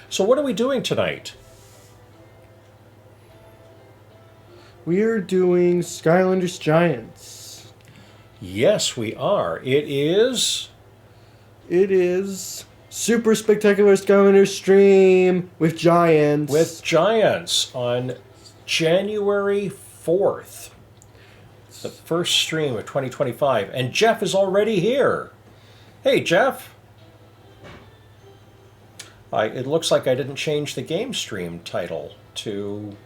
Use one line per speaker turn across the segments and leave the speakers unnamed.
So what are we doing tonight?
We are doing Skylanders Giants.
Yes, we are. It is
Super Spectacular Skylanders stream with Giants.
with Giants on January 4th. It's the first stream of 2025. And Jeff is already here. Hey, Jeff. It looks like I didn't change the game stream title to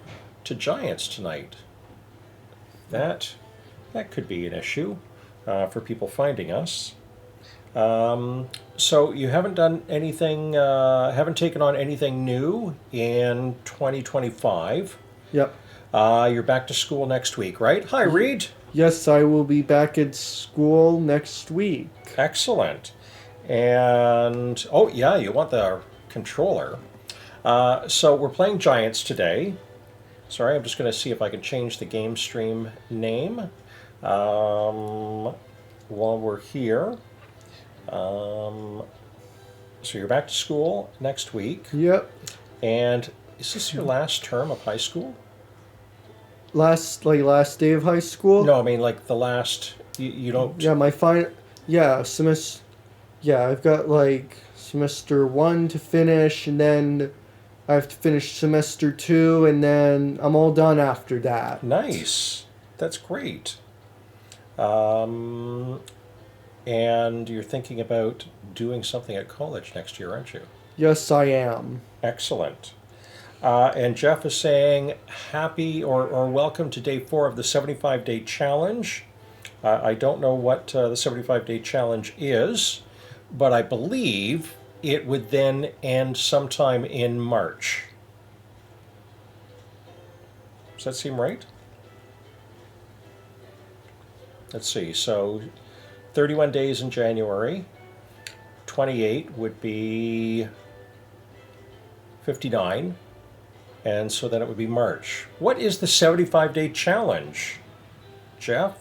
Giants tonight. That could be an issue for people finding us. So you haven't done anything, haven't taken on anything new in 2025.
Yep.
You're back to school next week, right? Hi, Reed.
Yes, I will be back at school next week.
Excellent. And, oh yeah, you want the controller. So we're playing Giants today. Sorry, I'm just going to see if I can change the game stream name while we're here. So you're back to school next week.
Yep.
And is this your last term of high school?
Last day of high school?
No, I mean like the last. You don't.
Yeah, my final. Yeah, semester. Yeah, I've got like semester 1 to finish, and then I have to finish semester 2, and then I'm all done after that.
Nice. That's great. And you're thinking about doing something at college next year, aren't you?
Yes, I am.
Excellent. And Jeff is saying happy or welcome to day 4 of the 75-day challenge. I don't know what the 75-day challenge is, but I believe it would then end sometime in March. Does that seem right? Let's see. So 31 days in January. 28 would be 59. And so then it would be March. What is the 75-day challenge, Jeff?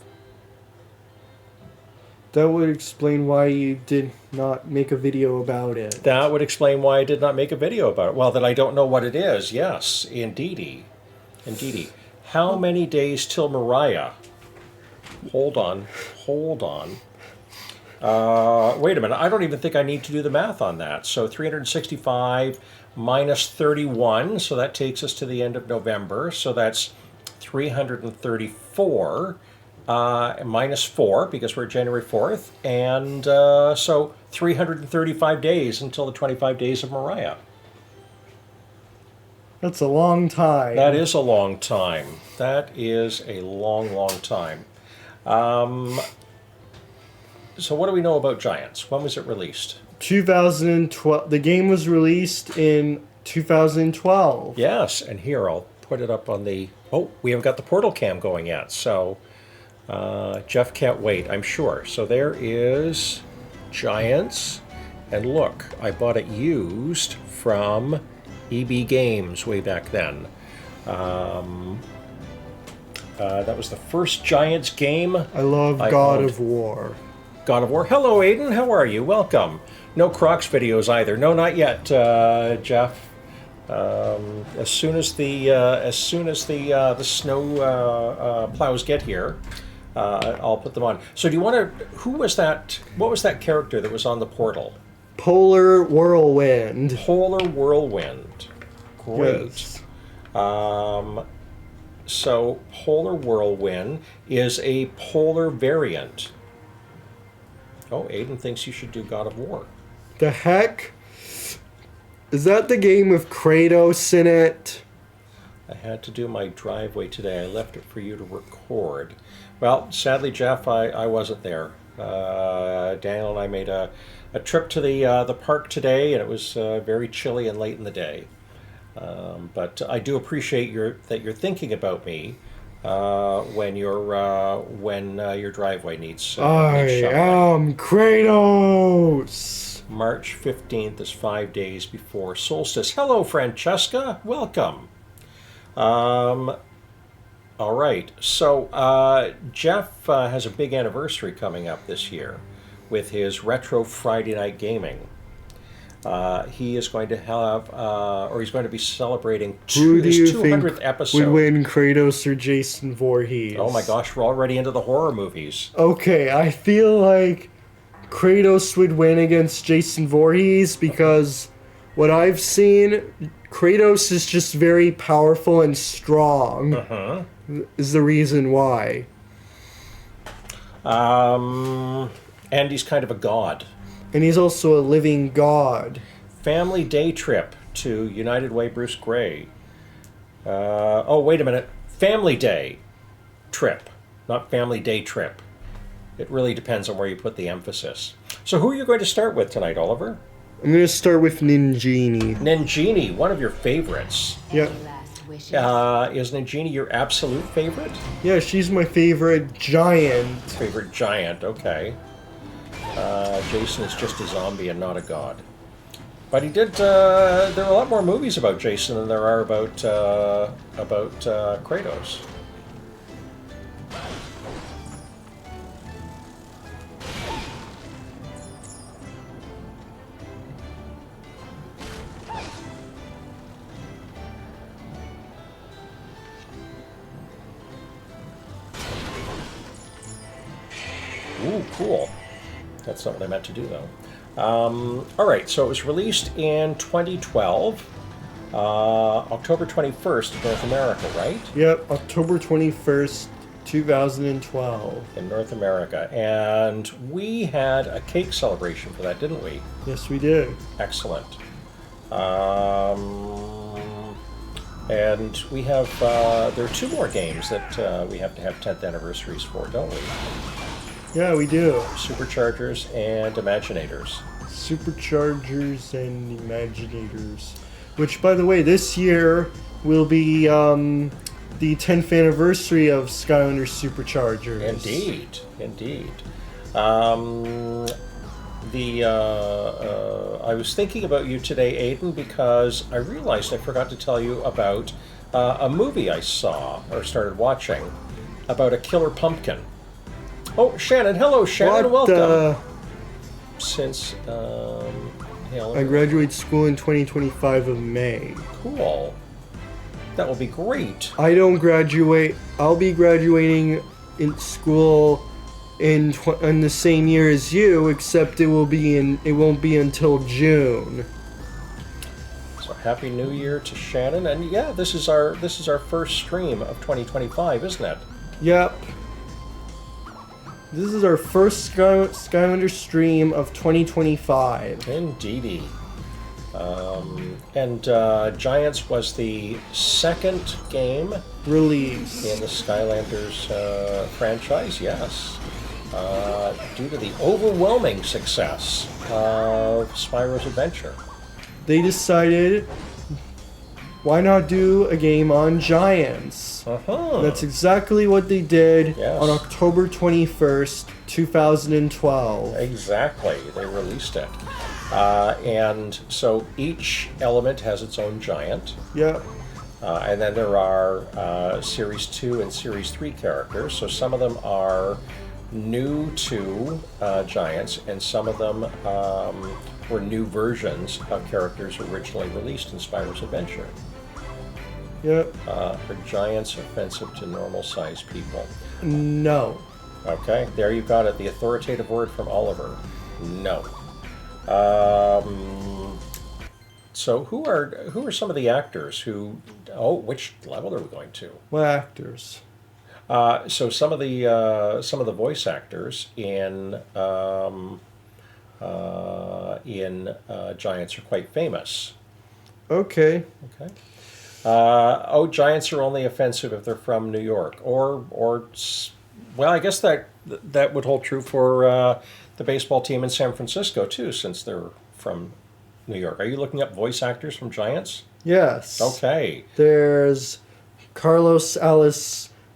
That would explain why you did not make a video about it.
That would explain why I did not make a video about it. Well, that I don't know what it is. Yes, indeedy. Indeedy. How many days till Mariah? Hold on. Wait a minute. I don't even think I need to do the math on that. So 365 minus 31. So that takes us to the end of November. So that's 334 minus 4 because we're January 4th. And so 335 days until the 25 days of Mariah.
That's a long time.
That is a long time. That is a long, long time. So what do we know about Giants? When was it released?
2012. The game was released in 2012.
Yes, and here I'll put it up on the... Oh, we haven't got the portal cam going yet, so Jeff can't wait, I'm sure. So there is Giants, and look, I bought it used from EB Games way back then. That was the first Giants game.
I love God of War.
God of War. Hello, Aiden. How are you? Welcome. No Crocs videos either. No, not yet, Jeff. As soon as the snow plows get here, I'll put them on. So, do you want to? Who was that? What was that character that was on the portal?
Polar Whirlwind.
Polar Whirlwind. Great.
Yes.
So, Polar Whirlwind is a polar variant. Oh, Aiden thinks you should do God of War.
The heck? Is that the game with Kratos in it?
I had to do my driveway today. I left it for you to record. Well, sadly, Jeff, I wasn't there. Daniel and I made a trip to the park today, and it was very chilly and late in the day. But I do appreciate that you're thinking about me when your driveway needs shoveling.
am Kratos!
March 15th is 5 days before solstice. Hello, Francesca. Welcome. All right. So Jeff has a big anniversary coming up this year with his Retro Friday Night Gaming. He is going to have, or he's going to be celebrating
Who do
his
you
200th
think
episode.
would win, Kratos or Jason Voorhees?
Oh my gosh, we're already into the horror movies.
Okay, I feel like Kratos would win against Jason Voorhees because what I've seen, Kratos is just very powerful and strong.
Uh-huh.
Is the reason why.
And he's kind of a god.
And he's also a living god.
Family day trip to United Way Bruce Gray. Oh, wait a minute. Family day trip, not family day trip. It really depends on where you put the emphasis. So who are you going to start with tonight, Oliver?
I'm going to start with Ninjini.
Ninjini, one of your favorites.
Yeah.
Is Ninjini your absolute favorite?
Yeah, she's my favorite giant.
Favorite giant, okay. Jason is just a zombie and not a god. But he did, there are a lot more movies about Jason than there are about Kratos. Ooh, cool. That's not what I meant to do, though. All right, so it was released in 2012, October 21st in North America, right?
Yep, October 21st, 2012.
In North America. And we had a cake celebration for that, didn't we?
Yes, we did.
Excellent. And we have, there are two more games that we have to have 10th anniversaries for, don't we?
Yeah, we do.
Superchargers and Imaginators.
Superchargers and Imaginators. Which, by the way, this year will be the 10th anniversary of Skylanders Superchargers.
Indeed, indeed. I was thinking about you today, Aiden, because I realized I forgot to tell you about a movie I saw, or started watching, about a killer pumpkin. Oh, Shannon. Hello, Shannon. Welcome.
I graduate school in 2025 of May.
Cool. That will be great.
I don't graduate. I'll be graduating in school in the same year as you, except it won't be until June.
So happy New Year to Shannon. And yeah, this is our first stream of 2025, isn't it?
Yep. This is our first Skylanders stream of 2025.
Indeedy. And Giants was the second game
Release.
in the Skylanders franchise, yes. Due to the overwhelming success of Spyro's Adventure.
They decided, why not do a game on Giants?
Uh-huh.
That's exactly what they did
Yes.
on October 21st, 2012.
Exactly. They released it. And so each element has its own giant.
Yep.
And then there are Series 2 and Series 3 characters. So some of them are new to Giants, and some of them were new versions of characters originally released in Spyro's Adventure.
Yep.
Are Giants offensive to normal-sized people?
No.
Okay, there you got it. The authoritative word from Oliver. No. So who are some of the actors who? Oh, which level are we going to?
What actors?
So some of the voice actors in Giants are quite famous.
Okay.
Okay. Giants are only offensive if they're from New York, or well, I guess that would hold true for the baseball team in San Francisco too, since they're from New York. Are you looking up voice actors from Giants?
Yes.
Okay.
There's Carlos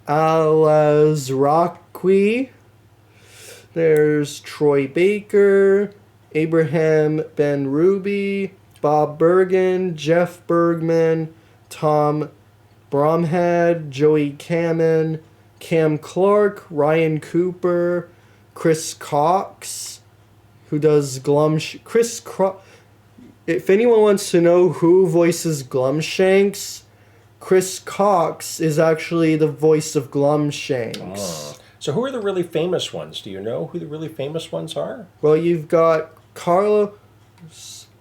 Alazraqui. There's Troy Baker, Abraham Ben Ruby, Bob Bergen, Jeff Bergman, Tom Bromhead, Joey Kamen, Cam Clark, Ryan Cooper, Chris Cox, who does if anyone wants to know who voices Glumshanks, Chris Cox is actually the voice of Glumshanks.
So who are the really famous ones? Do you know who the really famous ones are?
Well, you've got Carlos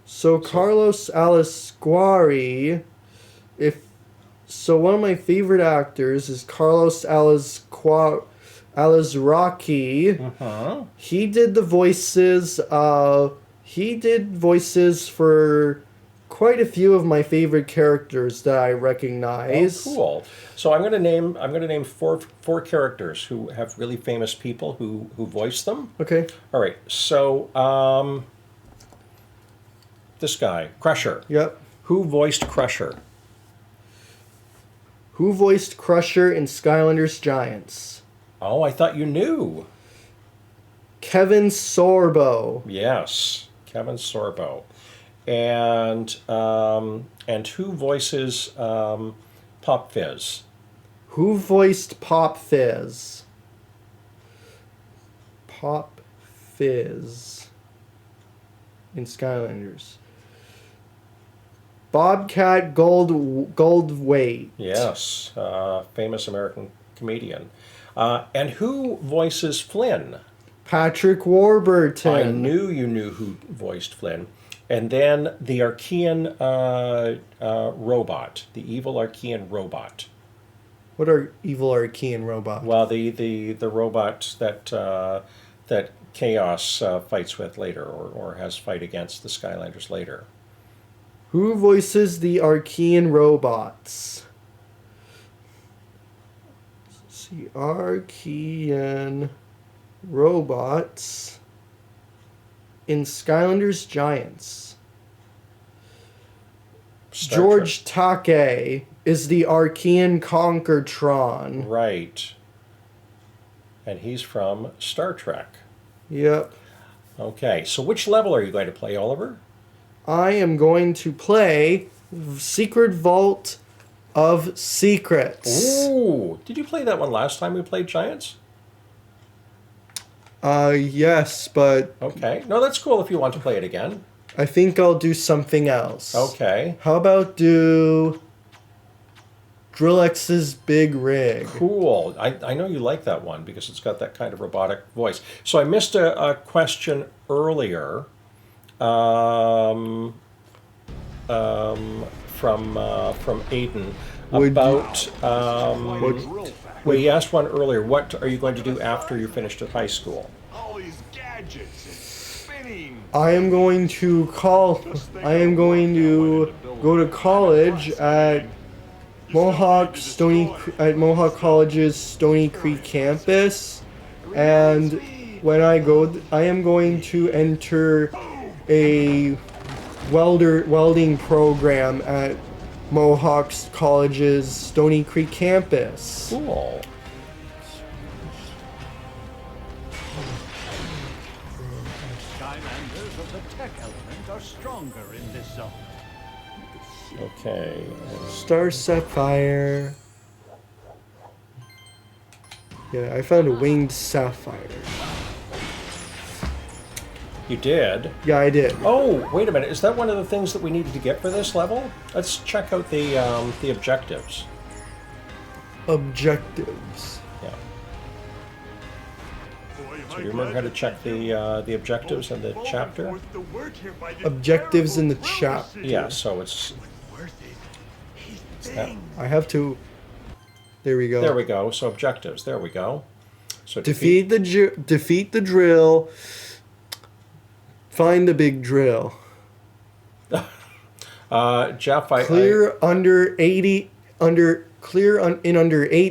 Alasquari. One of my favorite actors is Carlos Alasraqui.
Uh-huh.
He did the voices. He did voices for quite a few of my favorite characters that I recognize.
Oh, cool. So I'm going to name four characters who have really famous people who voice them.
Okay.
All right. So this guy, Crusher.
Yep.
Who voiced Crusher?
Who voiced Crusher in Skylanders Giants?
Oh, I thought you knew.
Kevin Sorbo.
Yes, Kevin Sorbo. And who voices Pop Fizz?
Who voiced Pop Fizz? Pop Fizz in Skylanders. Bobcat Goldthwait.
Yes, famous American comedian. And who voices Flynn?
Patrick Warburton.
I knew you knew who voiced Flynn. And then the Archean robot, the evil Archean robot.
What are evil Archean robot?
Well, the robot that Chaos fights with later, or has fight against the Skylanders later.
Who voices the Archean robots? Let's see, Archean robots in Skylanders Giants. George Takei is the Archean Conquertron.
Right. And he's from Star Trek.
Yep.
Okay, so which level are you going to play, Oliver?
I am going to play Secret Vault of Secrets.
Ooh, did you play that one last time we played Giants?
Yes, but
Okay. No, that's cool if you want to play it again.
I think I'll do something else.
Okay.
How about do Drillex's Big Rig?
Cool. I know you like that one because it's got that kind of robotic voice. So I missed a question earlier from Aiden about well, he asked one earlier. What are you going to do after you're finished with high school?
All these gadgets and spinning.
I am going to go to college at Mohawk College's Stony Creek campus, and when I go, I am going to enter a welding program at Mohawk College's Stony Creek campus.
Cool.
Skylanders of the tech element are stronger in this zone.
Okay.
Star Sapphire. Yeah, I found a winged sapphire.
You did?
Yeah, I did.
Oh, wait a minute. Is that one of the things that we needed to get for this level? Let's check out the objectives.
Objectives.
Yeah. So do you remember how to check the objectives in the chapter?
Objectives in the chapter.
Yeah. So it's that.
I have to. There we go.
There we go. So objectives. There we go. So
Defeat the drill. Find the big drill.
Jeff,
Clear under 8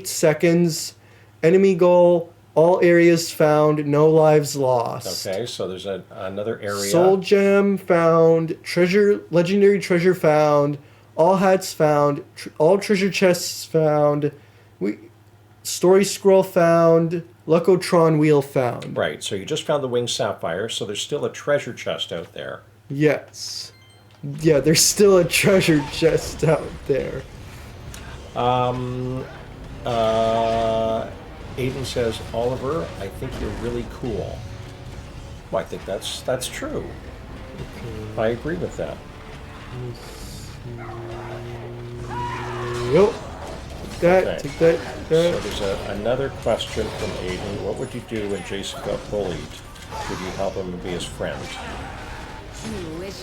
seconds. Enemy goal. All areas found. No lives lost.
Okay, so there's another area.
Soul gem found. Legendary treasure found. All hats found. All treasure chests found. Story scroll found. Lucotron wheel found.
Right, so you just found the winged sapphire, so there's still a treasure chest out there.
Yes. Yeah, there's still a treasure chest out there.
Aiden says, Oliver, I think you're really cool. Well, I think that's true. I agree with that.
Yup. That,
Okay.
take that,
So
that.
there's another question from Aiden. What would you do when Jason got bullied? Would you help him and be his friend?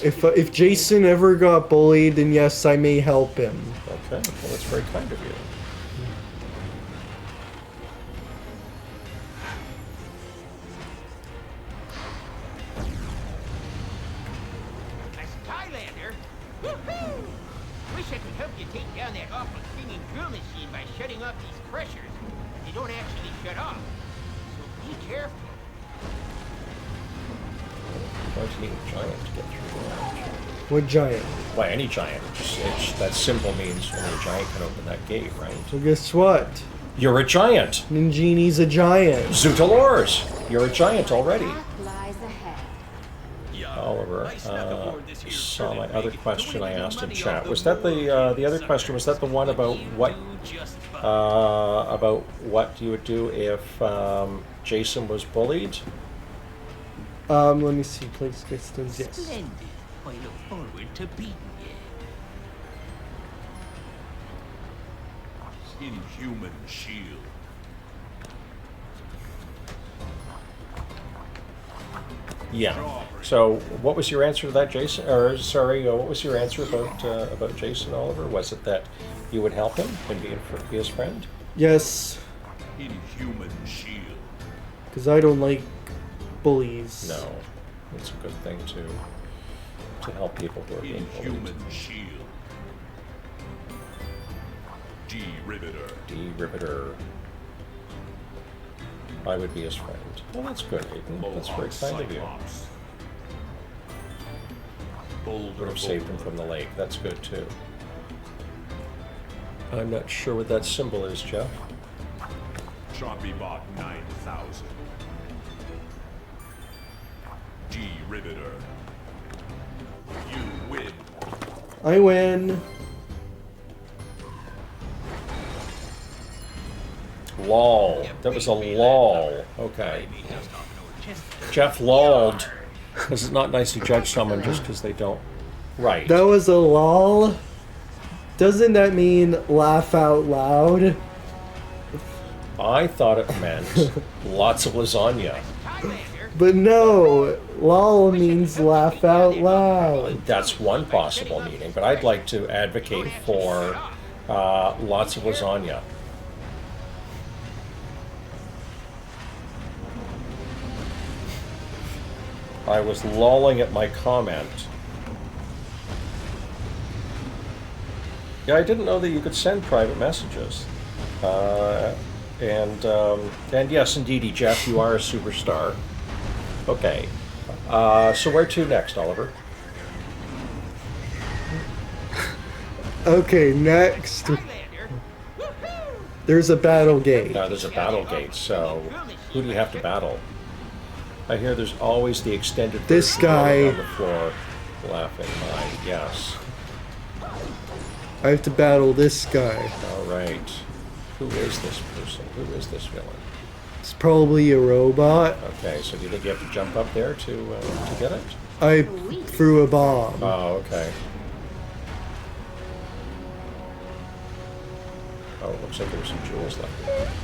If Jason ever got bullied, then yes, I may help him.
Okay, well, that's very kind of you.
A Skylander? Woohoo! Wish I could help you take down that awful singing drill machine by shutting off these pressures. They don't actually shut off. So be careful.
Why do you need a giant to get through that?
What giant?
Why, any giant. That symbol means only a giant can open that gate, right?
So guess what?
You're a giant!
Ninjini's a giant.
Zootalors! You're a giant already.
Path lies ahead.
Oliver, saw my other question I asked in chat. Was that the other question? Was that the one about what you would do if Jason was bullied?
Let me see. Place systems. Yes.
Splendid. I look forward to beating you.
Inhuman shield.
Yeah. So, what was your answer to that, Jason? Or sorry, what was your answer about Jason, Oliver? Was it that you would help him and be his friend?
Yes,
Inhuman shield.
because I don't like bullies.
No, it's a good thing to help people who are being bullied.
Inhuman shield. G riveter.
D. Riveter. I would be his friend. Well, that's good, Aiden. That's very kind of you.
Cyclops.
Would have saved him from the lake. That's good too. I'm not sure what that symbol is, Jeff.
Choppybot 9000. G riveter. You win.
I win.
Lol. That was a lol. Okay. Jeff lolled. Because it's not nice to judge someone just because they don't. Right.
That was a lol. Doesn't that mean laugh out loud?
I thought it meant lots of lasagna.
Skylander?
But no, lol means laugh out loud.
That's one possible meaning, but I'd like to advocate for lots of lasagna. I was lolling at my comment. Yeah, I didn't know that you could send private messages. And yes, indeedy, Jeff, you are a superstar. Okay. So where to next, Oliver?
Okay, next.
Skylander? Woohoo!
There's a battle gate.
There's a battle gate, so who do you have to battle? I hear there's always the extended
This
version rolling
guy.
on the floor laughing. Yes.
I have to battle this guy.
All right. Who is this person? Who is this villain?
It's probably a robot.
Okay, so do you think you have to jump up there to get it?
I threw a bomb.
Oh, okay. Oh, it looks like there's some jewels left.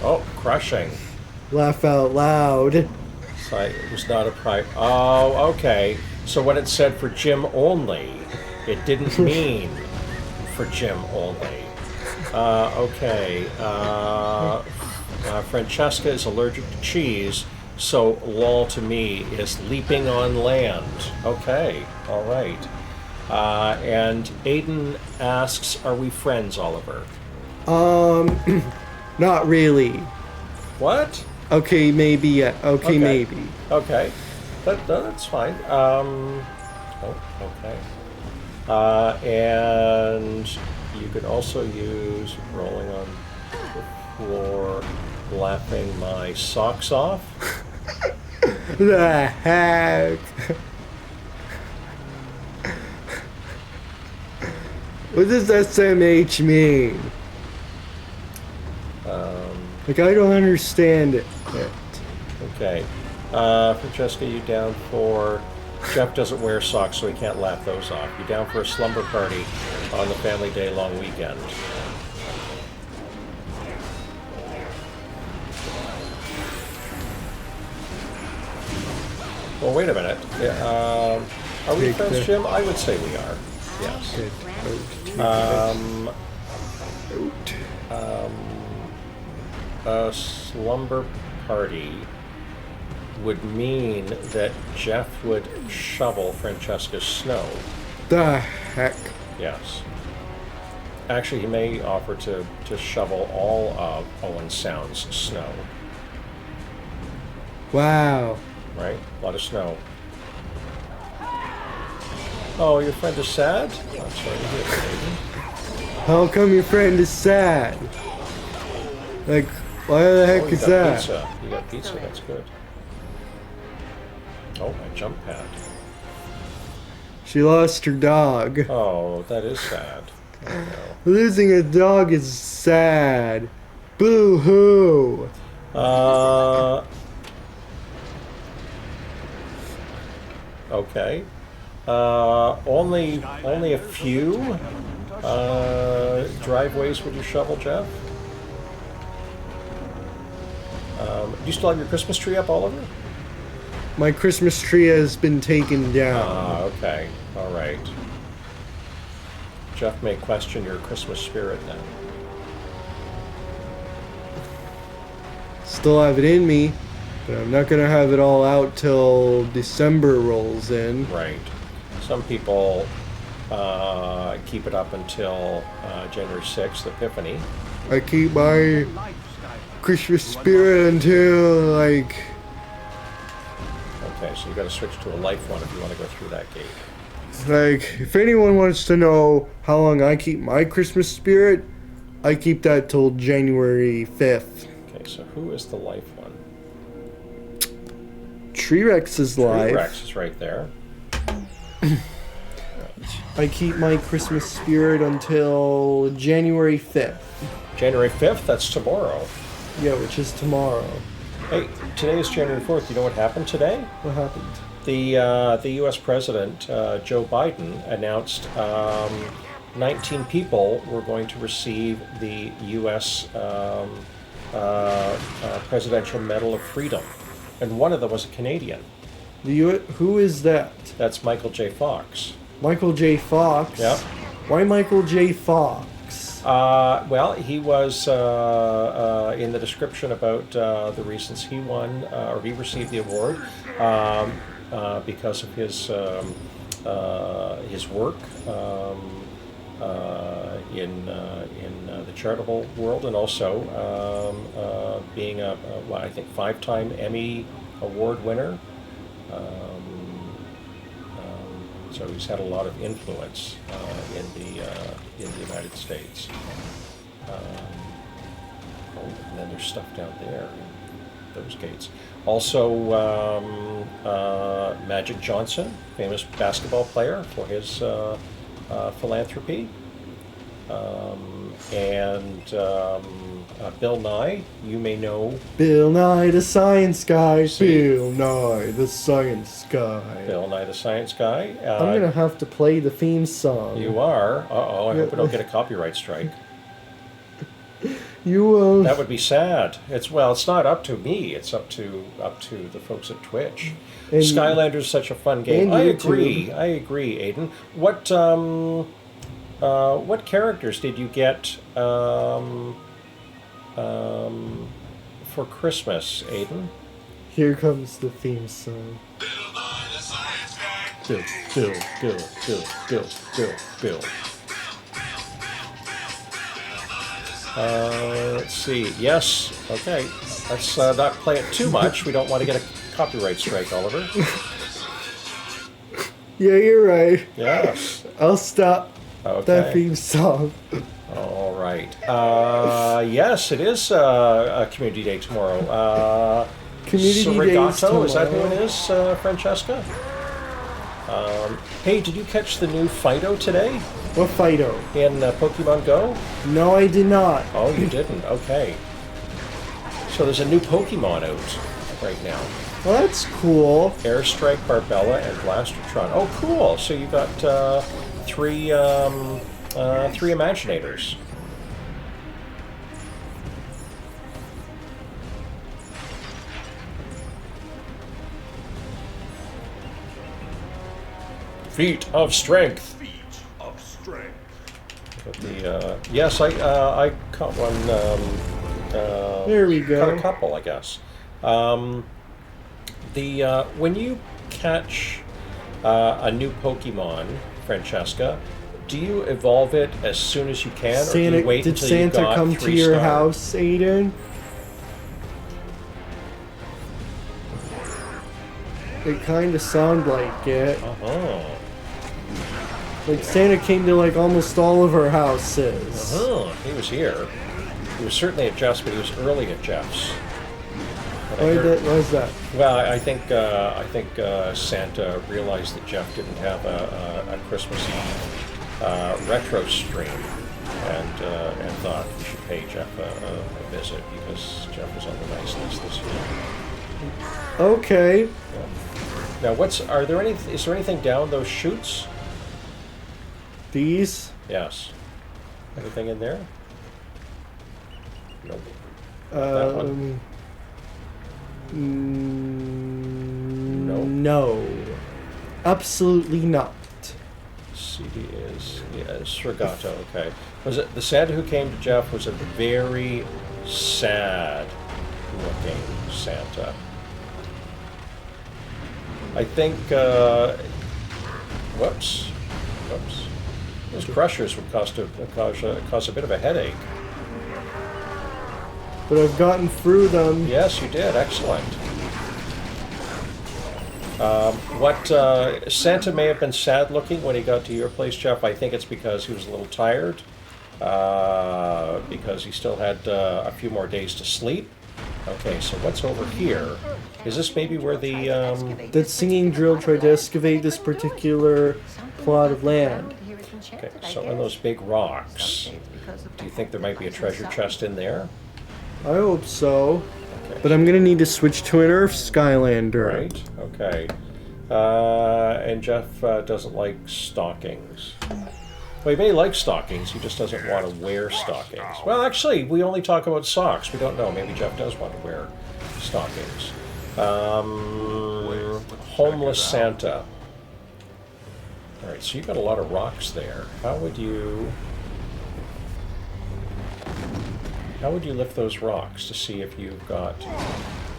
Oh, crushing.
Laugh out loud.
So it was not a private. Oh, okay. So when it said for Jim only, it didn't mean for Jim only. Okay. Francesca is allergic to cheese, so lol to me is leaping on land. Okay. All right. And Aiden asks, "Are we friends, Oliver?"
Not really.
What?
Okay, maybe. Yeah. Okay,
Okay.
maybe.
Okay, that's fine. Okay. And you could also use rolling on the floor, laughing my socks off.
The heck? What does SMH mean? Like, I don't understand it.
Okay. Francesca, you down for Jeff doesn't wear socks, so he can't laugh those off. You down for a slumber party on the family day long weekend? Well, wait a minute. Are we friends, Jim? I would say we are. Yes. A slumber party would mean that Jeff would shovel Francesca's snow.
The heck?
Yes. Actually, he may offer to shovel all of Owen Sound's snow.
Wow.
Right? A lot of snow. Oh, your friend is sad? I'm sorry to hear that, Aiden.
How come your friend is sad? Like, why the heck
Oh, you
is
got
that?
pizza. You got pizza, that's good. Oh, my jump pad.
She lost her dog.
Oh, that is sad. Oh, no.
Losing a dog is sad. Boo hoo.
Okay. Only a few driveways would you shovel, Jeff? Do you still have your Christmas tree up, Oliver?
My Christmas tree has been taken down.
Ah, okay. All right. Jeff may question your Christmas spirit then.
Still have it in me, but I'm not gonna have it all out till December rolls in.
Right. Some people keep it up until January 6th, Epiphany.
I keep my Christmas spirit until like
Okay, so you got to switch to a life one if you want to go through that gate.
if anyone wants to know how long I keep my Christmas spirit, I keep that till January 5th.
Okay, so who is the life one?
T-Rex is live.
Rex is right there.
I keep my Christmas spirit until January 5th.
January 5th, that's tomorrow.
Yeah, which is tomorrow.
Hey, today is January 4th. You know what happened today?
What happened?
The U.S. President, Joe Biden, announced 19 people were going to receive the U.S. Presidential Medal of Freedom, and one of them was a Canadian.
Who is that?
That's Michael J. Fox.
Michael J. Fox?
Yep.
Why Michael J. Fox?
Well, he was in the description about the reasons he won or he received the award because of his work in the charitable world, and also being I think 5-time Emmy award winner. So he's had a lot of influence in the United States. And then there's stuff down there in those gates. Also, Magic Johnson, famous basketball player, for his philanthropy. And Bill Nye, you may know.
Bill Nye the Science Guy.
See?
Bill Nye the Science Guy.
Bill Nye the Science Guy.
I'm gonna have to play the theme song.
You are? Uh-oh, I hope we don't get a copyright strike.
You will.
That would be sad. It's not up to me. It's up to the folks at Twitch.
And
Skylanders is such a fun game.
and
I
YouTube.
agree, Aiden. What characters did you get for Christmas, Aiden?
Here comes the theme song.
Bill. Let's see. Yes. Okay. Let's not play it too much. We don't want to get a copyright strike, Oliver.
Yeah, you're right.
Yes.
I'll stop that
Okay.
theme song.
All right. Yes, it is a community day tomorrow.
Community Day
Sorigato, is that who
tomorrow.
it is, Francesca? Hey, did you catch the new Fido today
What Fido?
in Pokemon Go?
No, I did not.
Oh, you didn't? Okay. So there's a new Pokemon out right now.
Well, that's cool.
Airstrike, Barbella, and Blastertron. Oh, cool! So you got three Imaginators. Feat of Strength.
Feat of strength.
But the yes, I caught one.
There we go.
Caught a couple, I guess. When you catch a new Pokemon, Francesca, do you evolve it as soon as you can, or do you wait
did
until
Santa
you got
come to
3
your
stars?
house, Aiden? It kind of sounded like it.
Uh-huh.
Like Santa came to like almost all of our houses.
Uh-huh. He was here. He was certainly at Jeff's, but he was early at Jeff's. But I
Why
heard-
was that?
Well, I think Santa realized that Jeff didn't have a Christmas Eve retro stream, and thought we should pay Jeff a visit because Jeff was on the nice list this year.
Okay.
Now, is there anything down those chutes?
These?
Yes. Anything in there? Nope. That one?
No. Absolutely not.
CD is Srigato. Okay. Was it the Santa who came to Jeff? Was a very sad-looking Santa. I think. Whoops. Those crushers would cause a bit of a headache.
But I've gotten through them.
Yes, you did. Excellent. Santa may have been sad-looking when he got to your place, Jeff. I think it's because he was a little tired, because he still had a few more days to sleep. Okay, so what's over here? Is this maybe where the
That singing drill tried to excavate this particular plot of land.
Okay, so on those big rocks, do you think there might be a treasure chest in there?
I hope so.
Okay.
But I'm gonna need to switch to an Earth Skylander.
Right, okay. And Jeff doesn't like stockings. Well, he may like stockings, he just doesn't want to wear stockings. Well, actually, we only talk about socks. We don't know. Maybe Jeff does want to wear stockings. Homeless Santa. Alright, so you've got a lot of rocks there. How would you lift those rocks to see if you've got...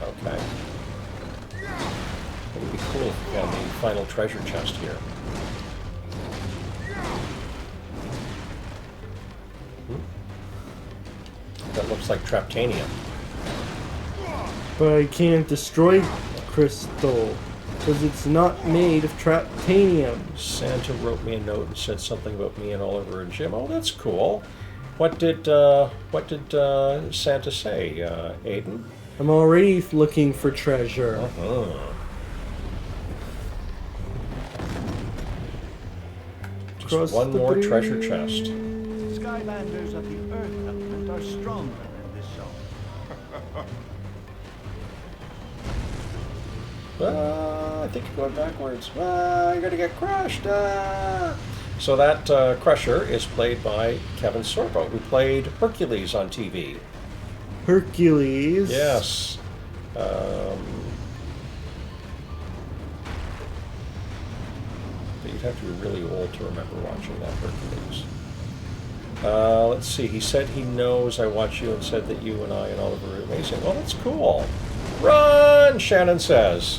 Okay. It would be cool if we had the final treasure chest here. That looks like Traptanium.
But I can't destroy crystal because it's not made of traptanium.
Santa wrote me a note and said something about me and Oliver and Jim. Oh, that's cool. What did Santa say, Aiden?
I'm already looking for treasure.
Uh-huh. Just
Across
one
the
more
bridge.
treasure chest.
Skylanders of the Earth element are stronger in this zone.
I think you're going backwards. You're going to get crushed. So that Crusher is played by Kevin Sorbo, who played Hercules on TV.
Hercules.
Yes. But you'd have to be really old to remember watching that Hercules. Let's see. He said he knows I watch you and said that you and I and Oliver are amazing. Well, that's cool. Run, Shannon says.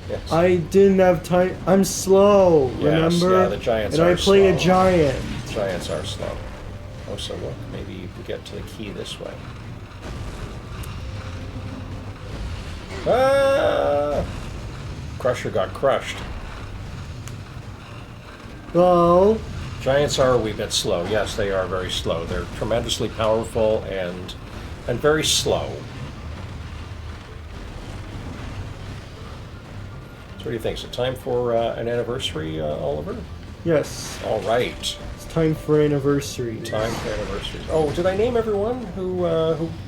Yes.
I didn't have time. I'm slow,
Yes,
remember?
yeah, the giants
and
are
I play
slow.
a giant.
Giants are slow. Oh, so look, maybe you can get to the key this way. Crusher got crushed.
Well,
Giants are a wee bit slow. Yes, they are very slow. They're tremendously powerful and very slow. So what do you think? Is it time for an anniversary, Oliver?
yes.
All right.
It's time for anniversary.
Time for anniversaries. Oh, did I name everyone who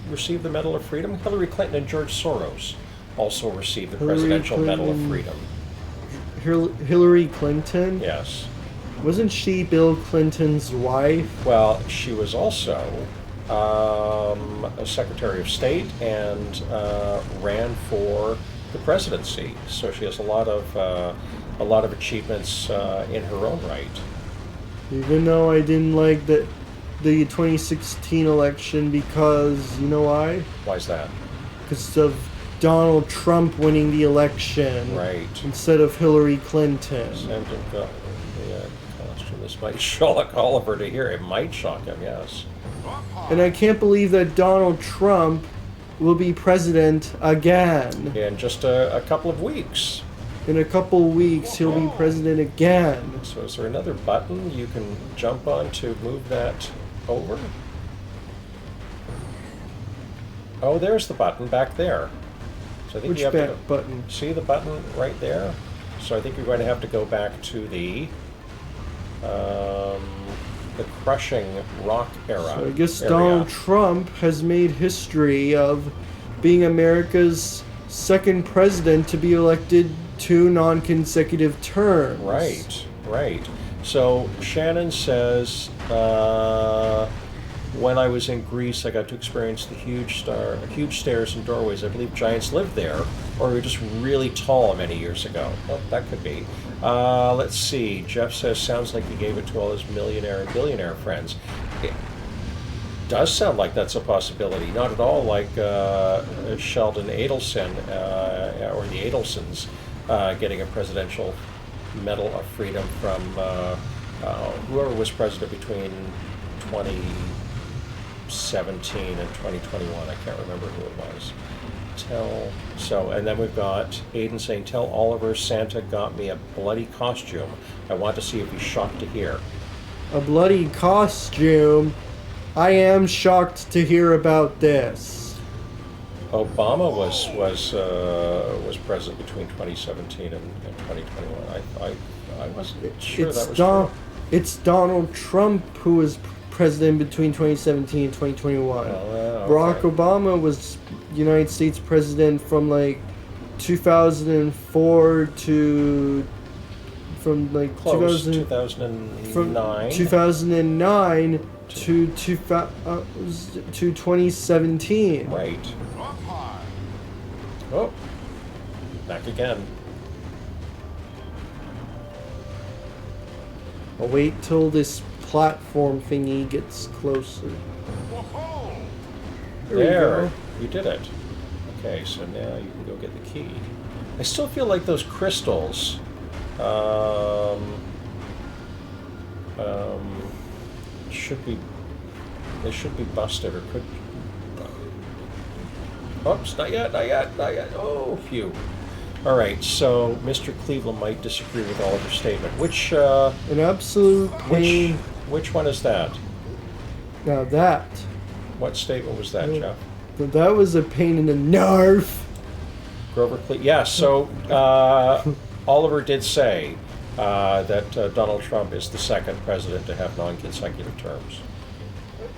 received the Medal of Freedom? Hillary Clinton and George Soros also received the
Hillary
Presidential Medal of
Clinton.
Freedom.
Hillary Clinton?
Yes.
Wasn't she Bill Clinton's wife?
Well, she was also a Secretary of State and ran for the presidency. So she has a lot of achievements in her own right.
Even though I didn't like the 2016 election because, you know why?
Why's that?
Because of Donald Trump winning the election.
Right.
Instead of Hillary Clinton.
This might shock Oliver to hear. It might shock him, yes.
And I can't believe that Donald Trump will be president again.
In just a couple of weeks.
In a couple weeks, he'll be president again.
So is there another button you can jump on to move that over? Oh, there's the button back there. So I think
Which
you have
back
to
button?
see the button right there. So I think you're going to have to go back to the crushing rock era.
So I guess
area.
Donald Trump has made history of being America's second president to be elected 2 non-consecutive terms.
Right. So Shannon says, when I was in Greece, I got to experience the huge stairs and doorways. I believe giants lived there, or were just really tall many years ago. Well, that could be. Let's see. Jeff says, sounds like he gave it to all his millionaire and billionaire friends. It does sound like that's a possibility. Not at all like Sheldon Adelson or the Adelsons getting a presidential Medal of Freedom from whoever was president between 2017 and 2021. I can't remember who it was. And then we've got Aiden saying, tell Oliver Santa got me a bloody costume. I want to see if he's shocked to hear.
A bloody costume? I am shocked to hear about this.
Obama was president between 2017 and 2021. I wasn't sure that was true.
It's Donald Trump who was president between 2017 and 2021.
Okay.
Barack Obama was United States president from like 2004 to from like
Close,
2009
2009.
2009 to 2017.
Right. Oh, back again.
I'll wait till this platform thingy gets closer.
There, you did it. Okay, so now you can go get the key. I still feel like those crystals should be busted or could. Oops, not yet. Oh, phew. All right, so Mr. Cleveland might disagree with Oliver's statement. Which
An absolute pain.
which one is that?
Now that.
What statement was that, Jeff?
That was a pain in the nerve.
Grover Cleveland. Yeah, so Oliver did say that Donald Trump is the second president to have non-consecutive terms.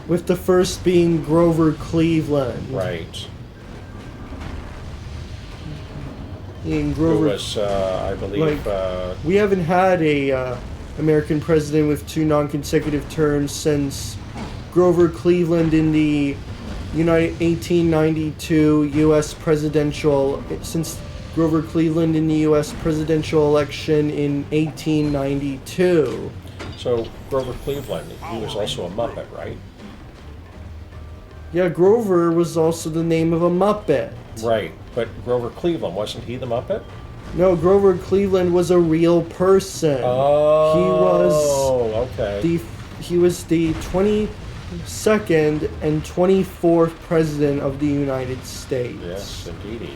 With the first being Grover Cleveland.
Right.
And
Who
Grover,
was, I believe...
we haven't had a American president with 2 non-consecutive terms since Grover Cleveland in the 1892 U.S. presidential, since Grover Cleveland in the U.S. presidential election in 1892.
so Grover Cleveland, he was also a Muppet, right?
Yeah, Grover was also the name of a Muppet.
Right, but Grover Cleveland, wasn't he the Muppet?
No, Grover Cleveland was a real person.
Oh, okay.
He was the 22nd and 24th president of the United States.
Yes, indeedy.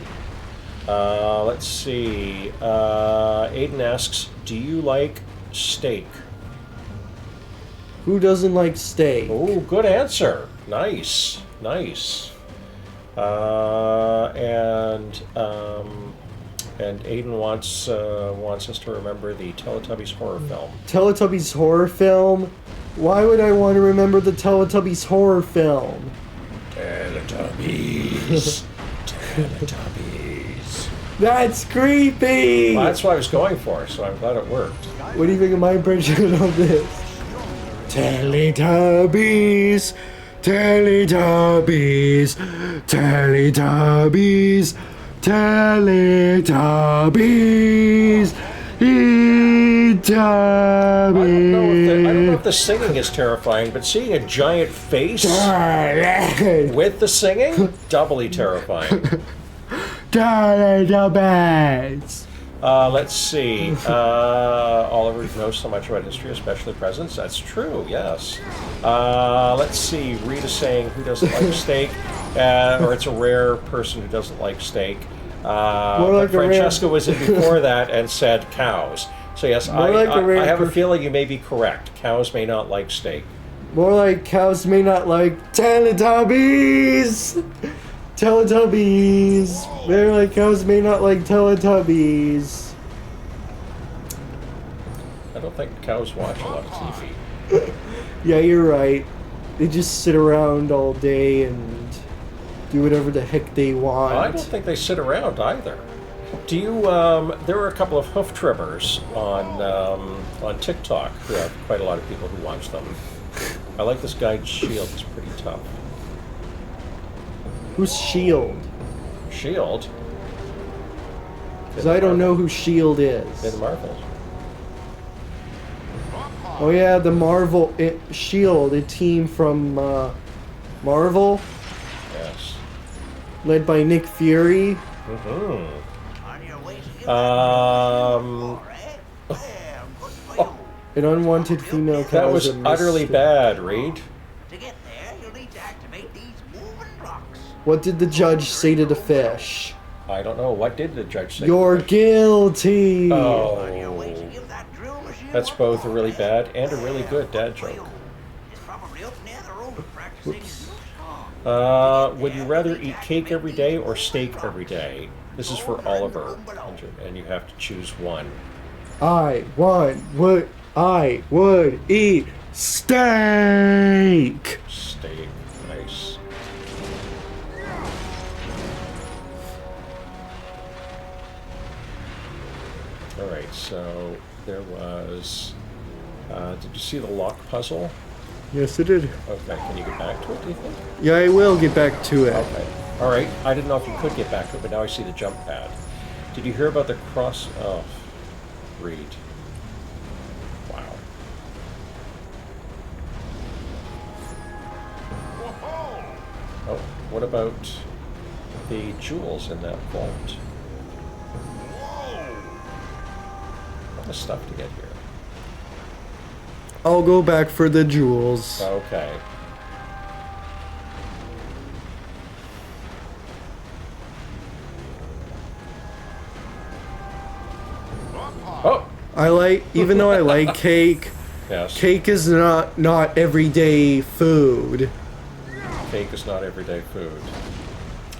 Let's see. Aiden asks, do you like steak?
Who doesn't like steak?
Oh, good answer. Nice. And Aiden wants us to remember the Teletubbies horror film.
Teletubbies horror film? Why would I want to remember the Teletubbies horror film?
Teletubbies. Teletubbies.
That's creepy!
Well, that's what I was going for, so I'm glad it worked.
What do you think of my impression of this? Teletubbies! Teletubbies! Teletubbies! Teletubbies!
I don't know if the singing is terrifying, but seeing a giant face with the singing, doubly terrifying.
Teletubbies!
Let's see. Oliver knows so much about history, especially presents. That's true, yes. Let's see. Rita saying who doesn't like steak, or it's a rare person who doesn't like steak. But Francesca was in before that and said cows. So yes, I have a feeling you may be correct. Cows may not like steak.
More like cows may not like Teletubbies! Teletubbies! They're like cows may not like Teletubbies.
I don't think cows watch a lot of TV.
Yeah, you're right. They just sit around all day and do whatever the heck they want.
I don't think they sit around either. Do you? There were a couple of hoof trimmers on TikTok. Who have quite a lot of people who watch them. I like this guy Shield. He's pretty tough.
Who's Shield?
Shield.
Because I don't know who Shield is.
In Marvel.
Oh yeah, the Shield, a team from Marvel,
Yes.
led by Nick Fury.
Mm-hmm.
On your way to get
An unwanted female cow.
That was utterly bad, Reed.
To get there, you'll need to activate these moving blocks.
What did the judge say to the fish?
I don't know. What did the judge say?
You're guilty.
On your way to give that drill machine
That's
one
both a
more
really
test.
bad and a really good dad joke.
It's probably up near the road practicing.
Would you rather eat cake every day or steak every day? This is for Oliver, and you have to choose one.
I would eat steak.
Steak, nice. All right, so there was. Did you see the lock puzzle?
Yes, it did.
Okay, can you get back to it? Do you think?
Yeah, I will get back to it.
Okay. All right. I didn't know if you could get back to it, but now I see the jump pad. Did you hear about the cross? Oh, read. Wow. Oh, what about the jewels in that vault? What the stuff to get here?
I'll go back for the jewels.
Okay. Oh,
Even though I like cake,
yes.
cake is not everyday food.
Cake is not everyday food.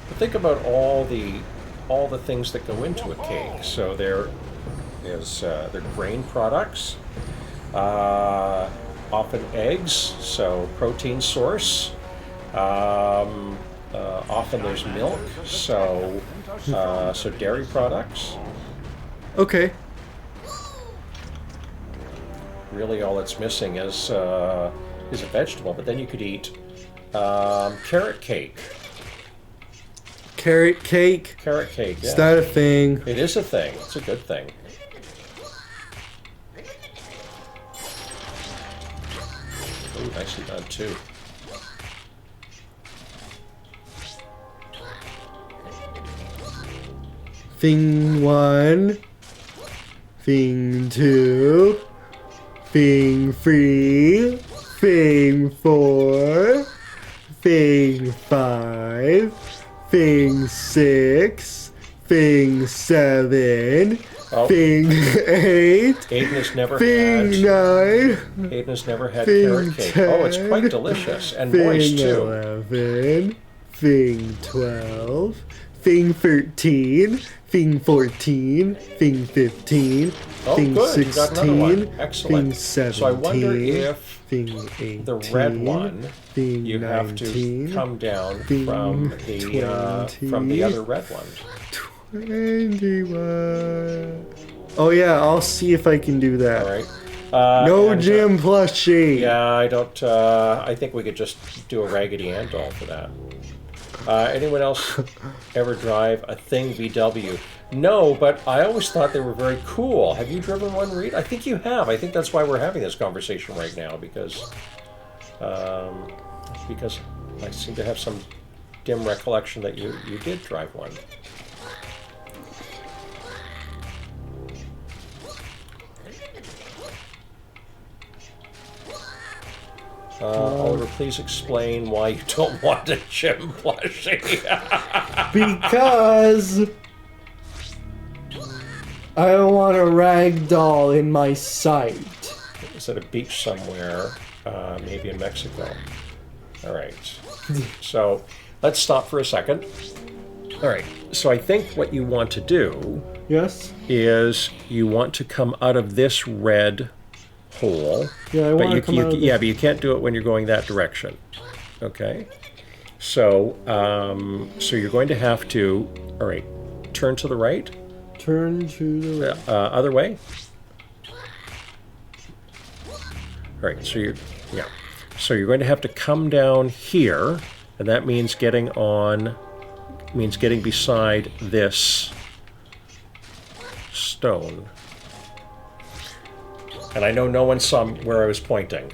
But think about all the things that go into a cake. So there is they're grain products, often eggs, so protein source. Often there's milk, so dairy products.
Okay.
Really, all it's missing is a vegetable. But then you could eat carrot cake.
Carrot cake.
Carrot cake. Yeah.
Is that a thing?
It is a thing. It's a good thing. Oh, nicely done too.
Thing 1. Thing 2. Thing 3. Thing 4. Thing 5. Thing 6. Thing 7.
Oh.
Thing 8.
Aiden has never
Thing
had.
9.
Aiden has never had
Thing
carrot cake.
10.
Oh, it's quite delicious and moist
Thing
too.
11. Thing 12. Thing 13. Thing 14. Thing 15.
Oh,
Thing
good. You got another one.
16.
Excellent.
Thing 17.
So I wonder if
Thing 18.
the red one,
Thing
you
19.
have to come down
Thing
from the
20.
other red one.
91. Oh yeah, I'll see if I can do that.
All right.
No
and,
Jim plushie.
Yeah, I don't. I think we could just do a Raggedy Ann doll for that. Anyone else ever drive a Thing VW? No, but I always thought they were very cool. Have you driven one, Reed? I think you have. I think that's why we're having this conversation right now, because I seem to have some dim recollection that you did drive one. Oliver, please explain why you don't want a Jim plushie.
Because I don't want a rag doll in my sight.
It's at a beach somewhere, maybe in Mexico. All right. So let's stop for a second. All right. So I think what you want to do
Yes?
is you want to come out of this red hole.
Yeah, I want to come out of
yeah, but you can't do it when you're going that direction. Okay. So so you're going to have to. All right. Turn to the right.
Turn to the right.
Other way. All right. So you're going to have to come down here, and that means getting beside this stone. And I know no one saw where I was pointing.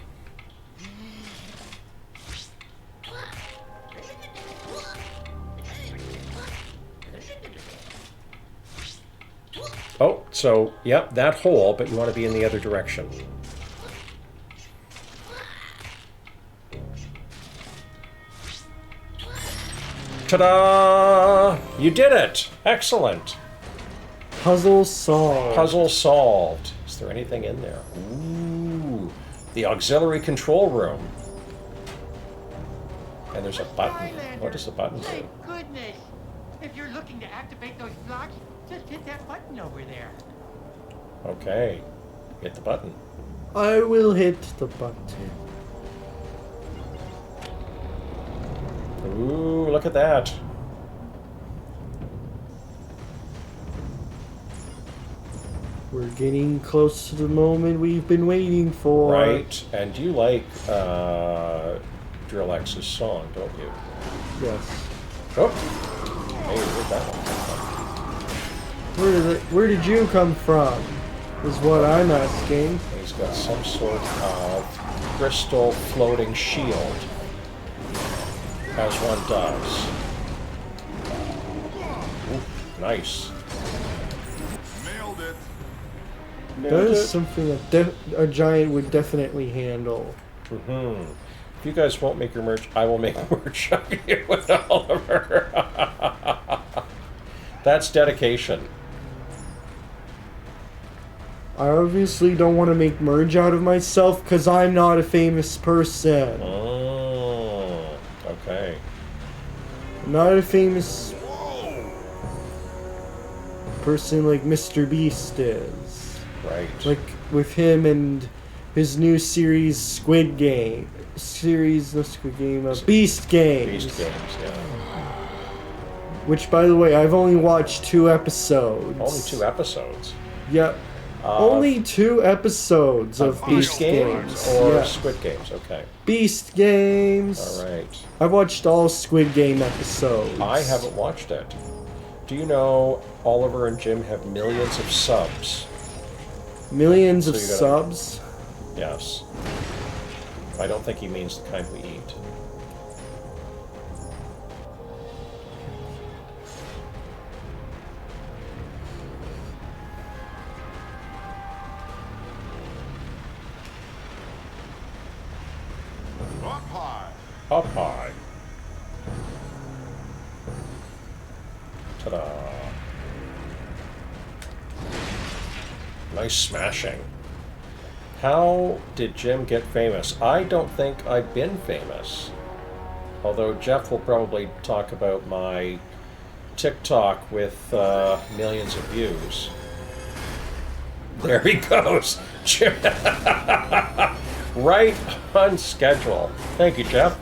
Oh, so, yep, that hole, but you want to be in the other direction. Ta-da! You did it! Excellent!
Puzzle solved.
Puzzle solved. Is there anything in there? Ooh, the auxiliary control room. And there's a button.
Skylanders,
What does the button do?
My goodness! If you're looking to activate those blocks, just hit that button over there.
Okay, hit the button.
I will hit the button.
Ooh, look at that.
We're getting close to the moment we've been waiting for.
Right, and you like Drill X's song, don't you?
Yes.
Oh, hey, where'd that one come
Where did you come from? Is what I'm asking.
from? He's got some sort of crystal floating shield, as one does. Ooh, nice.
Nailed it.
That is something that a giant would definitely handle.
Mm-hmm. If you guys won't make your merch, I will make merch of you with Oliver. That's dedication.
I obviously don't want to make merge out of myself because I'm not a famous person.
Oh, okay.
I'm not a famous person like Mr. Beast is.
Right.
Like with him and his new series Squid Game. Beast Games.
Beast Games, yeah.
Which, by the way, I've only watched 2 episodes.
Only 2 episodes.
Yep. Only 2 episodes of
Beast Games or
Yeah.
Squid Games, okay.
Beast Games.
All right.
I've watched all Squid Game episodes.
I haven't watched it. Do you know Oliver and Jim have millions of subs?
Millions of
So you gotta-
subs.
Yes. I don't think he means the kind we eat.
Up high.
Up high. Ta-da. Nice smashing. How did Jim get famous? I don't think I've been famous. Although Jeff will probably talk about my TikTok with millions of views. There he goes. Jim. Right on schedule. Thank you, Jeff.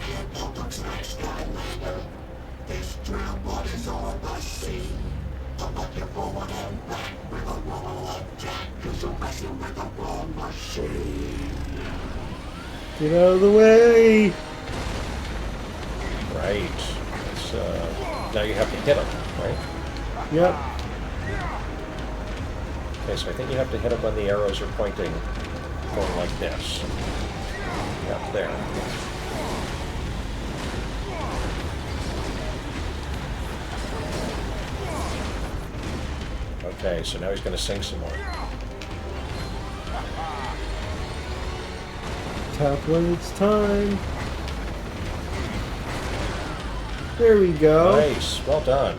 Get out of the way!
Right. It's, now you have to hit him, right?
Yep.
Okay, so I think you have to hit him when the arrows are pointing, going like this. Yep, there. Okay, so now he's going to sing some more.
Tap when it's time. There we go.
Nice, well done.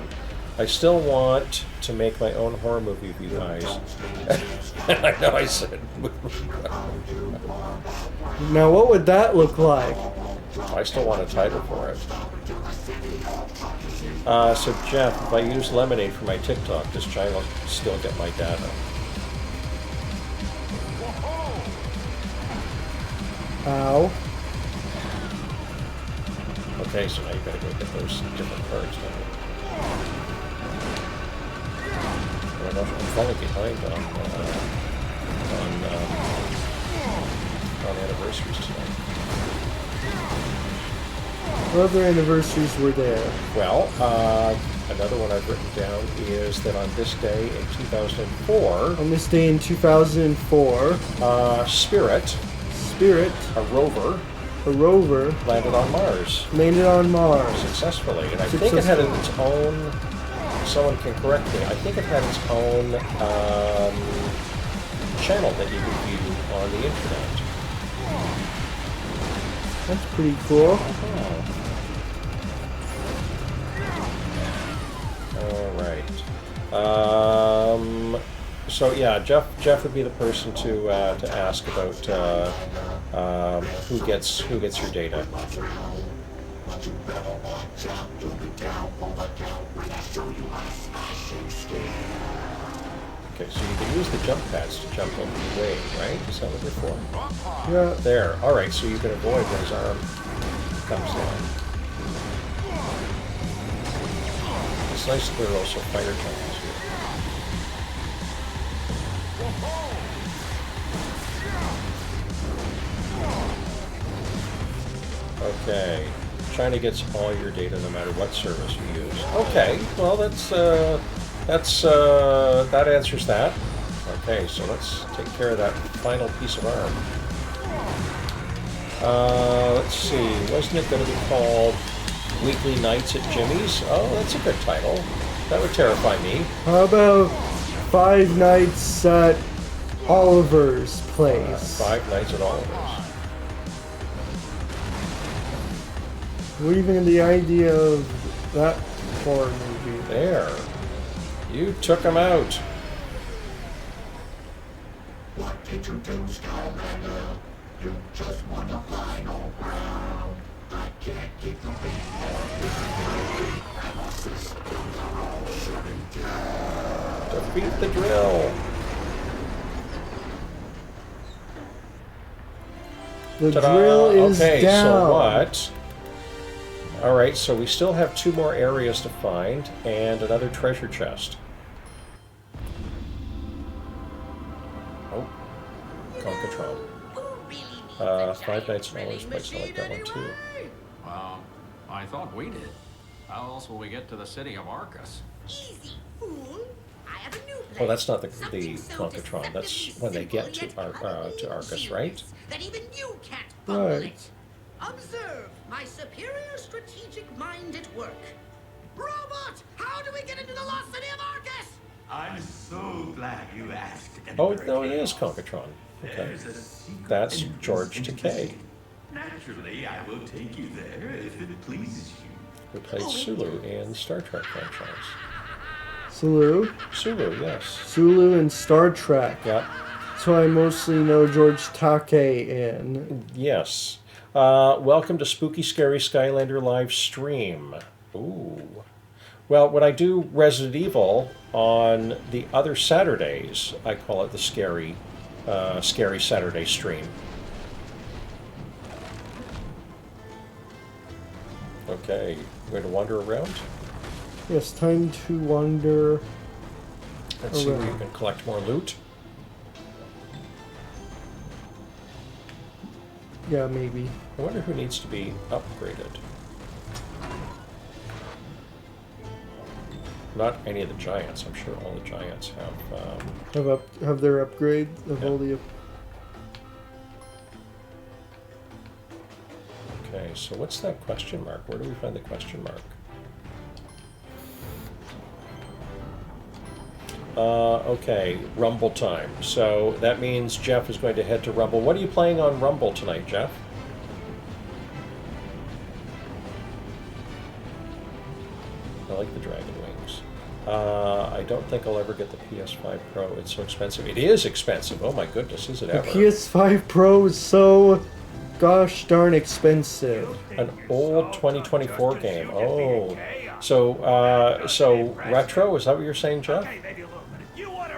I still want to make my own horror movie with you guys. I know I said.
Now what would that look like?
I still want a title for it. So Jeff, if I use Lemonade for my TikTok, does China still get my data?
Ow.
Okay, so now you gotta go get those different cards. Don't you? I don't know if I'm falling behind on anniversaries tonight.
What other anniversaries were there?
Well, another one I've written down is that on this day in 2004,
On this day in 2004,
Spirit, a rover,
a rover
landed on Mars
landed on Mars.
successfully, and I think it had its own. Someone can correct me. I think it had its own channel that you could view on the internet.
That's pretty cool.
All right. So yeah, Jeff would be the person to ask about who gets your data. Okay, so you can use the jump pads to jump over the wave, right? Is that what they're for?
Yeah.
There. All right, so you can avoid when his arm comes down. It's nice that there are also fire tunnels here. Okay. China gets all your data no matter what service you use. Okay, well that answers that. Okay, so let's take care of that final piece of arm. Let's see, wasn't it going to be called Weekly Nights at Jimmy's? Oh, that's a good title. That would terrify me.
How about 5 nights at Oliver's place?
5 Nights at Oliver's.
What do you think of the idea of that horror movie?
There. You took him out.
What did you do, Skylander? You just want the final round. I can't keep the beat. And my systems are all shutting down.
Defeat the drill.
The
Ta-da!
drill is
okay,
down.
so what? Alright, so we still have 2 more areas to find and another treasure chest. Oh, Concatron. 5 Nights at Oliver's Place, I like that one too.
I thought we did. How else will we get to the city of Arcus?
Easy, fool. I have a new plan.
Oh, that's not the
Something so
Concatron. That's
deceptively
when they get to
simple yet
Arcus,
ingenious
right?
That even you can't fumble
Right.
it. Observe my superior strategic mind at work. Robot, how do we get into the lost city of Arcus?
I'm so glad you asked.
Oh, no, it is Concatron. Okay.
There's a secret
That's
entrance
George
into
Takei,
the city. Naturally, I will take you there if it pleases you.
who played Sulu in Star Trek franchise.
Sulu?
Sulu, yes.
Sulu and Star Trek.
Yeah.
That's who I mostly know George Takei in.
Yes. Welcome to Spooky Scary Skylander live stream. Ooh. Well, when I do Resident Evil on the other Saturdays, I call it the Scary Saturday stream. Okay, we're going to wander around.
Yes, time to wander.
Let's see where you can collect more loot.
Yeah, maybe.
I wonder who needs to be upgraded. Not any of the giants. I'm sure all the giants have.
Have their upgrade of all the.
Okay, so what's that question mark? Where do we find the question mark? Okay, Rumble time. So that means Jeff is going to head to Rumble. What are you playing on Rumble tonight, Jeff? I like the Dragon Wings. I don't think I'll ever get the PS5 Pro. It's so expensive. It is expensive. Oh my goodness, is it
The
ever?
PS5 Pro is so gosh darn expensive.
An old 2024 game. Oh, so retro? Is that what you're saying, Jeff?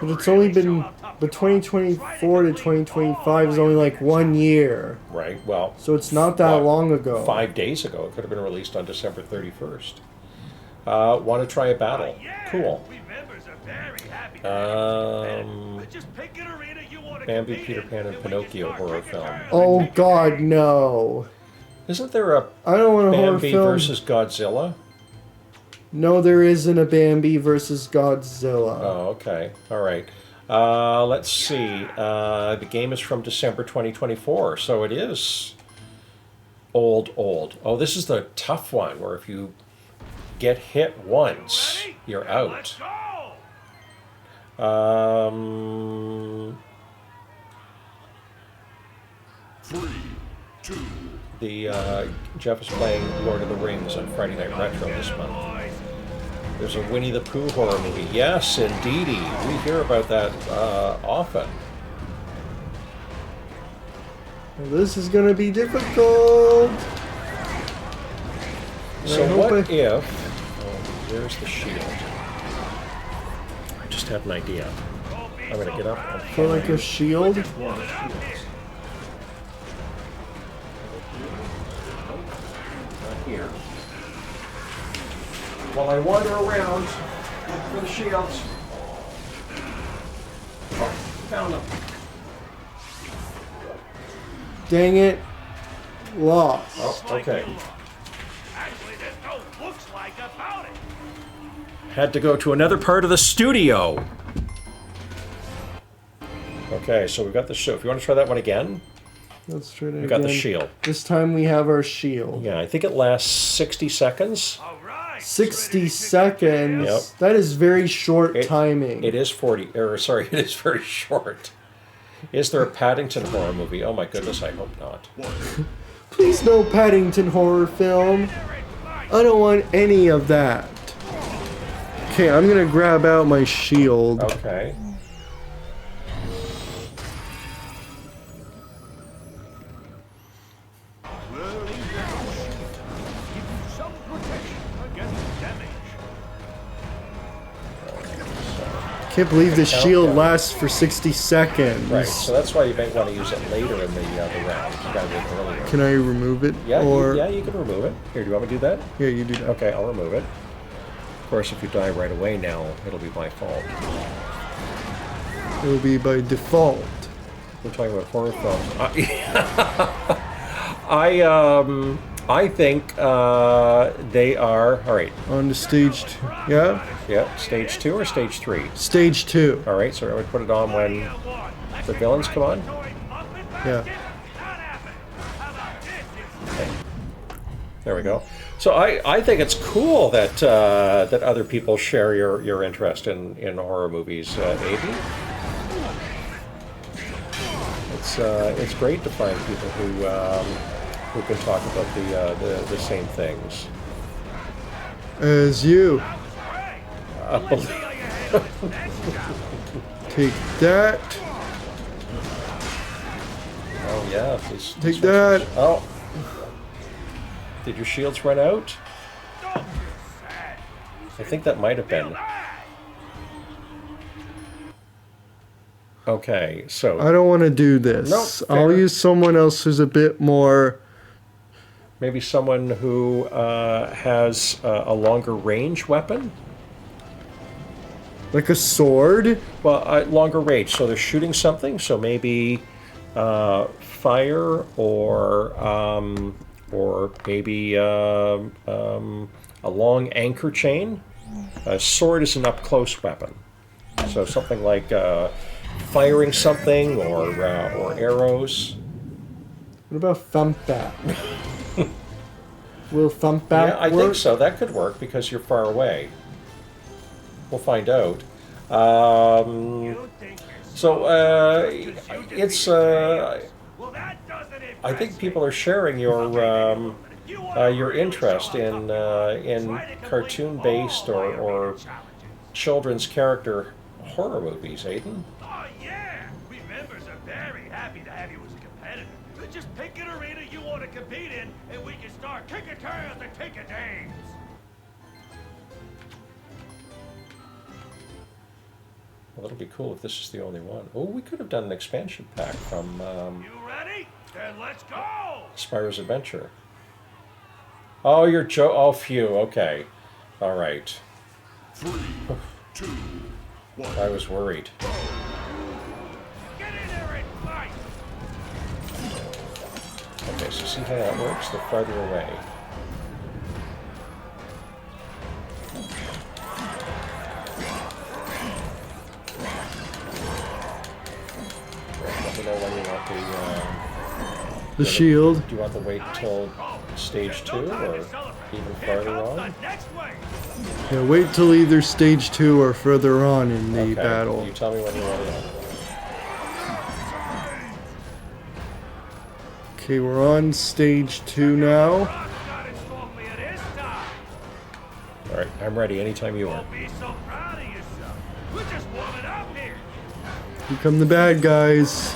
But it's only been, but 2024 to 2025 is only like 1 year.
Right. Well,
So it's not that long ago.
5 days ago. It could have been released on December 31st. Want to try a battle? Cool. Bambi, Peter Pan, and Pinocchio horror film.
Oh God, no!
Isn't there a
I don't want a horror
Bambi
film.
versus Godzilla?
No, there isn't a Bambi versus Godzilla.
Oh, okay. All right. Let's see. The game is from December 2024, so it is old. Oh, this is the tough one, where if you get hit once, you're out. Jeff is playing Lord of the Rings on Friday Night Retro this month. There's a Winnie the Pooh horror movie. Yes, indeedy. We hear about that often.
Well, this is gonna be difficult.
So
I hope
what
I-
if... Oh, there's the shield. I just had an idea. I'm going to get up and
For like a shield?
Not here. While I wander around for the shields. Oh, found them.
Dang it. Lost.
Oh, okay.
Actually, there's no looks like about it.
Had to go to another part of the studio. Okay, so we've got the shield. If you want to try that one again,
Let's try it
we got the
again.
shield.
This time we have our shield.
Yeah, I think it lasts 60 seconds.
All right.
60 seconds.
Yep.
That is very short
It-
timing.
It is 40, or sorry, it is very short. Is there a Paddington horror movie? Oh my goodness, I hope not.
Please no Paddington horror film. I don't want any of that. Okay, I'm gonna grab out my shield.
Okay.
Some protection against damage.
Can't believe the shield lasts for 60 seconds.
Right, so that's why you might want to use it later in the round. You gotta do it earlier.
Can I remove it?
Yeah,
Or
you can remove it. Here, do you want me to do that?
here, you do that.
Okay, I'll remove it. Of course, if you die right away now, it'll be my fault.
It'll be by default.
We're talking about horror films. I think they are, all right,
On to stage 2. Yeah?
yeah, stage 2 or stage 3?
Stage 2.
All right, so I would put it on when the villains come on.
Yeah.
There we go. So I think it's cool that that other people share your interest in horror movies, Aiden. It's great to find people who can talk about the same things.
As you. Take that.
Oh yeah,
Take that.
Oh, did your shields run out? I think that might have been. Okay, so
I don't want to do this.
Nope,
I'll
fair.
use someone else who's a bit more.
maybe someone who has a longer range weapon.
Like a sword?
Well, longer range, so they're shooting something. So maybe fire or maybe a long anchor chain. A sword is an up-close weapon, so something like firing something or arrows.
What about thump bat? Will thump bat
Yeah, I
work?
think so. That could work because you're far away. We'll find out. So it's. I think people are sharing your interest in cartoon-based or children's character horror movies, Aiden.
Oh, yeah! We members are very happy to have you as a competitor. Just pick an arena you want to compete in, and we can start kicking tails and taking names.
Well, that'll be cool if this is the only one. Oh, we could have done an expansion pack from
You ready? Then let's go!
Spyro's Adventure. Oh, you're Oh, phew. Okay. All right.
3, 2, 1.
I was worried.
Get in there and fight!
Okay, so see how that works? They're farther away. Let me know when you want
The shield.
Do you want to wait till stage 2 or even farther on?
Yeah, wait till either stage 2 or further on in the battle.
You tell me when you want it.
Okay, we're on stage 2 now.
All right, I'm ready anytime you are.
Be so proud of yourself. We're just warming up here.
Here come the bad guys.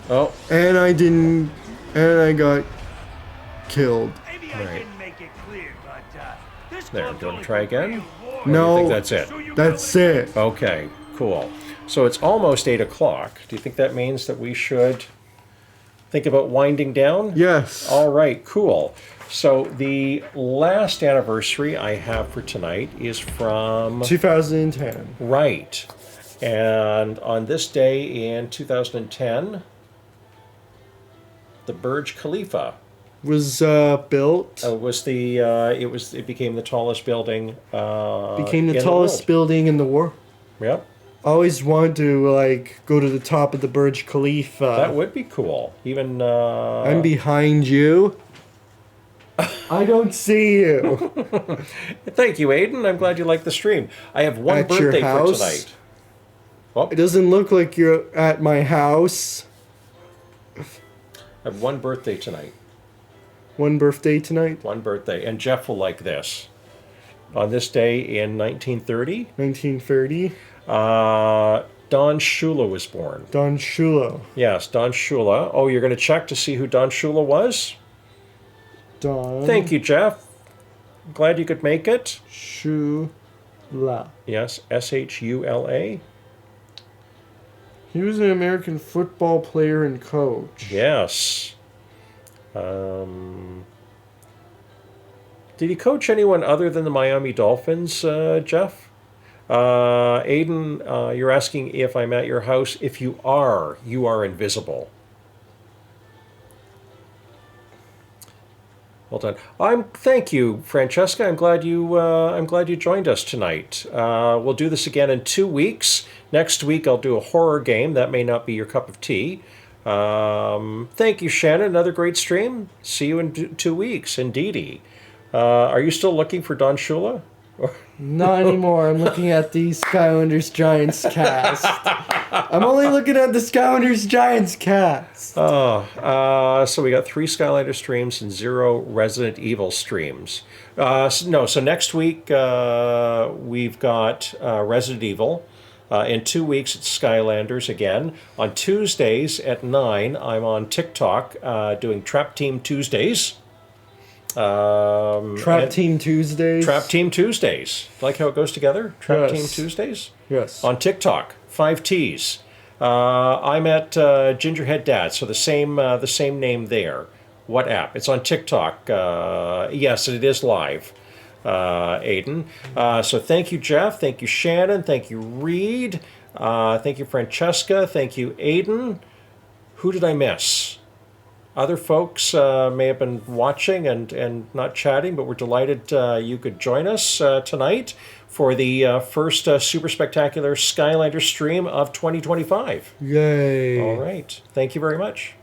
Oh,
and I didn't, and I got killed.
Maybe I didn't make it clear, but this
there.
club's
Do you want
only
to try
for
again?
real
Or
warriors.
do you
No,
think that's it?
that's it.
Okay, cool. So it's almost 8 o'clock. Do you think that means that we should think about winding down?
Yes.
All right, cool. So the last anniversary I have for tonight is from
2010.
Right. And on this day in 2010, the Burj Khalifa
Was built.
it became the tallest building.
Became the
in
tallest
world.
building in the world.
Yep.
Always wanted to go to the top of the Burj Khalifa.
That would be cool. Even
I'm behind you. I don't see you.
Thank you, Aiden. I'm glad you like the stream. I have one
At your
birthday for
house?
tonight. Well,
It doesn't look like you're at my house.
I have one birthday tonight.
One birthday tonight.
One birthday. And Jeff will like this. On this day in 1930,
1930.
Don Shula was born.
Don Shula.
Yes, Don Shula. Oh, you're going to check to see who Don Shula was?
Don.
Thank you, Jeff. Glad you could make it.
Shula.
Yes, Shula.
He was an American football player and coach.
Yes. Did he coach anyone other than the Miami Dolphins, Jeff? Aiden, you're asking if I'm at your house. If you are invisible. Well done. Thank you, Francesca. I'm glad you joined us tonight. We'll do this again in 2 weeks. Next week I'll do a horror game. That may not be your cup of tea. Thank you, Shannon. Another great stream. See you in 2 weeks. And Dee Dee. Are you still looking for Don Shula?
Not anymore. I'm looking at the Skylanders Giants cast. I'm only looking at the Skylanders Giants cast.
So we got 3 Skylander streams and 0 Resident Evil streams. So next week we've got Resident Evil. In 2 weeks it's Skylanders again. On Tuesdays at 9, I'm on TikTok doing Trap Team Tuesdays.
Trap Team Tuesdays.
Trap Team Tuesdays. Like how it goes together? Trap Team Tuesdays?
Yes.
On TikTok, 5 T's. I'm at Gingerhead Dad, so the same name there. What app? It's on TikTok. Yes, it is live, Aiden. So thank you, Jeff. Thank you, Shannon. Thank you, Reed. Thank you, Francesca. Thank you, Aiden. Who did I miss? Other folks may have been watching and not chatting, but we're delighted you could join us tonight for the first Super Spectacular Skylanders stream of 2025.
Yay.
All right. Thank you very much.